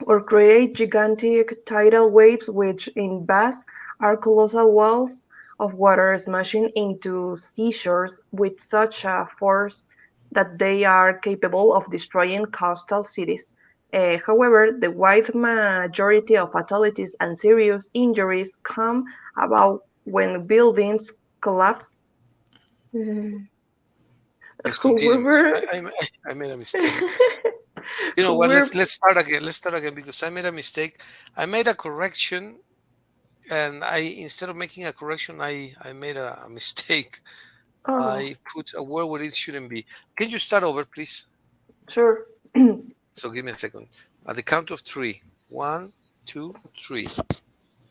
or create gigantic tidal waves which, in vast, are colossal walls of water smashing into seashores with such a force that they are capable of destroying coastal cities. However, the wide majority of fatalities and serious injuries come about when buildings collapse. However, I made a mistake. You know what? Let's start again. Let's start again because I made a mistake. I made a correction and I, instead of making a correction, I made a mistake. Oh, I put a word where it shouldn't be. Can you start over, please? sure. So give me a second. At the count of three. One, two, three.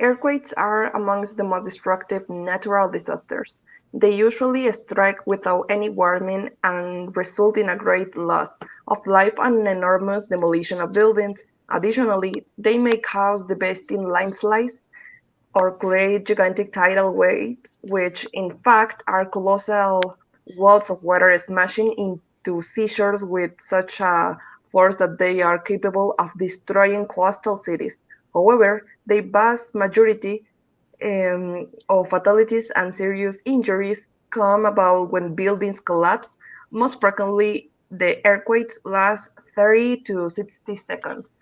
Earthquakes are amongst the most destructive natural disasters. They usually strike without any warning and result in a great loss of life and an enormous demolition of buildings. Additionally, they may cause devastating landslides or create gigantic tidal waves, which in fact are colossal walls of water smashing into seashores with such a force that they are capable of destroying coastal cities. However, the vast majority of fatalities and serious injuries come about when buildings collapse. Most frequently, the earthquakes last 30 to 60 seconds.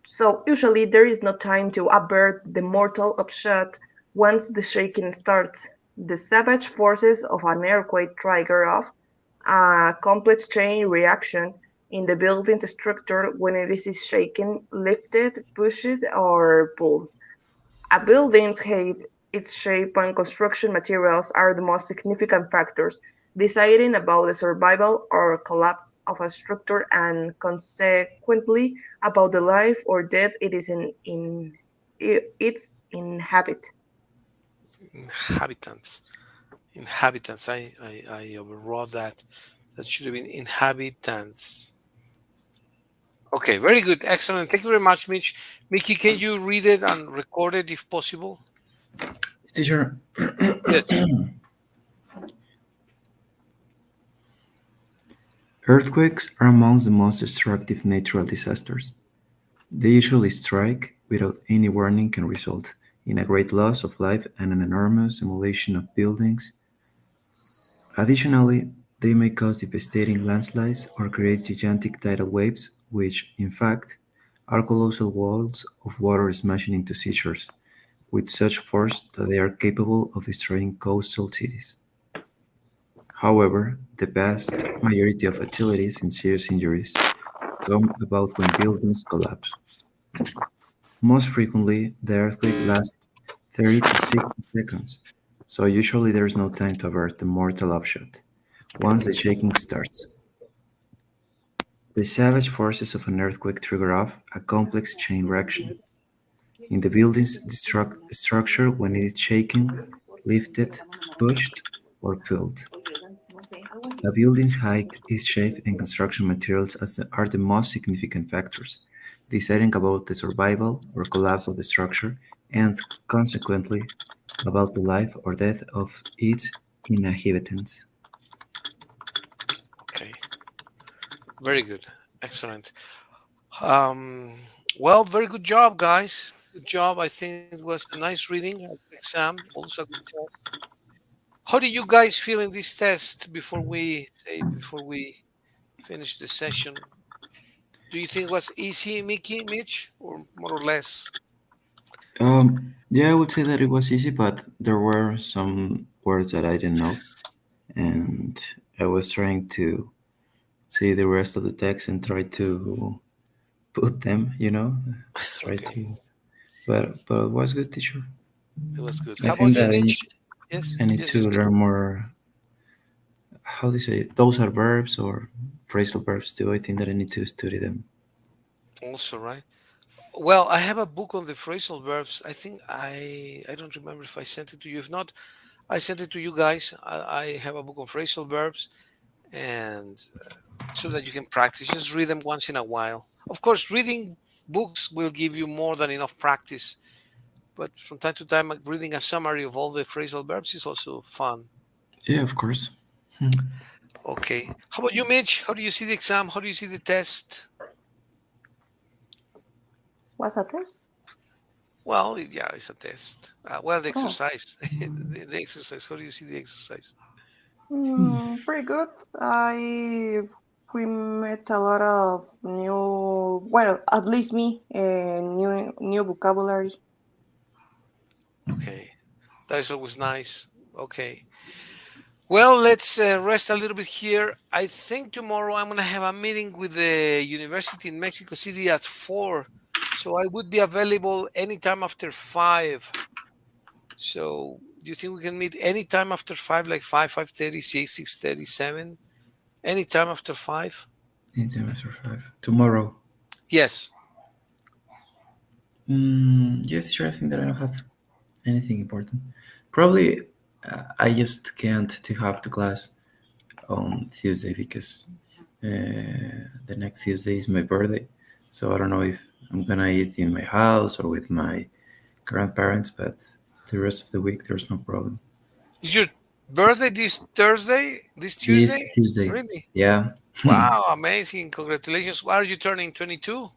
So usually there is no time to avert the mortal upshot once the shaking starts. The savage forces of an earthquake trigger off a complex chain reaction in the building's structure when it is shaken, lifted, pushed, or pulled. A building's height, its shape, and construction materials are the most significant factors deciding about the survival or collapse of a structure and consequently about the life or death it is its inhabit. Inhabitants. Inhabitants. I overwrote that. That should have been inhabitants. Okay, very good. Excellent. Thank you very much, Mitch. Mickey, can you read it and record it if possible? Teacher, Yes. earthquakes are amongst the most destructive natural disasters. They usually strike without any warning can result in a great loss of life and an enormous demolition of buildings. Additionally, they may cause devastating landslides or create gigantic tidal waves, which, in fact, are colossal walls of water smashing into seashores with such force that they are capable of destroying coastal cities. However, the vast majority of fatalities and serious injuries come about when buildings collapse. Most frequently, the earthquake lasts 30 to 60 seconds, so usually there is no time to avert the mortal upshot. Once the shaking starts, the savage forces of an earthquake trigger off a complex chain reaction in the building's structure when it is shaken, lifted, pushed, or pulled. A building's height, its shape, and construction materials are the most significant factors, deciding about the survival or collapse of the structure and, consequently, about the life or death of its inhabitants. Okay. Very good. Excellent. Um, very good job, guys. Good job. I think it was a nice reading, a good exam, also a good test. How do you guys feel in this test before we finish the session? Do you think it was easy, Mickey, Mitch, or more or less? Yeah, I would say that it was easy, but there were some words that I didn't know, and I was trying to see the rest of the text and try to put them, try Okay, to. But it was good, teacher. it was good. I How think about you, that Mitch? Yes, I need yes, yes, to please. learn more. How do you say it? Those are verbs or phrasal verbs too. I think that I need to study them. Also, right? Well, I have a book on the phrasal verbs. I think I don't remember if I sent it to you. If not, I sent it to you guys. I have a book on phrasal verbs, and so that you can practice. Just read them once in a while. Of course, reading books will give you more than enough practice, but from time to time, reading a summary of all the phrasal verbs is also fun. Yeah, of course. Okay. How about you, Mitch? How do you see the exam? How do you see the test? What's a test? Well, yeah, it's a test. Well, the Oh, exercise, the exercise. How do you see the exercise? pretty good. I We met a lot of new, well, at least me, new vocabulary. Okay, that is always nice. Okay. Well, let's rest a little bit here. I think tomorrow I'm going to have a meeting with the university in Mexico City at 4. So I would be available anytime after 5. So do you think we can meet anytime after 5, like 5, 5:30, 6, 6:30, 7? Anytime after 5? Anytime after 5. Tomorrow. Yes. Yes, sure. I think that I don't have anything important. Probably I just can't to have the class on Tuesday because the next Tuesday is my birthday. So I don't know if I'm gonna eat in my house or with my grandparents, but the rest of the week there's no problem. Is your birthday this Thursday? This This Tuesday? Tuesday, Really? yeah. Wow, amazing. Congratulations. What are you turning? 22?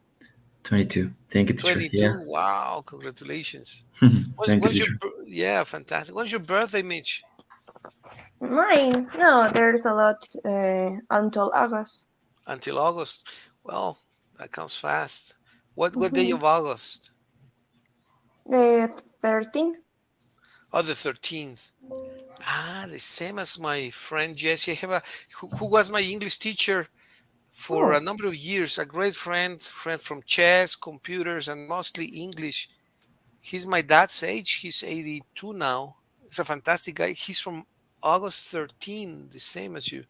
22. Thank you, teacher. 22. Yeah. Wow, congratulations. Thank you, When's your teacher. yeah, fantastic. When's your birthday, Mitch? Mine? No, there's a lot until August. Until August. Well, that comes fast. What day Mhm. of August? The 13. Oh, the 13th. Ah, the same as my friend Jesse. I have who was my English teacher for a Oh, number of years. A great friend from chess, computers, and mostly English. He's my dad's age. He's 82 now. He's a fantastic guy. He's from August 13, the same as you.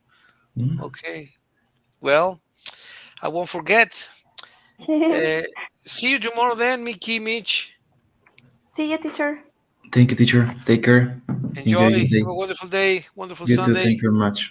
Mm. Okay. Well, I won't forget. Uh, See you tomorrow then, Mickey, Mitch. see you, teacher. Thank you, teacher. Take care. Enjoy Enjoy. your Have day. a wonderful day, wonderful You too. Sunday. Thank you very much.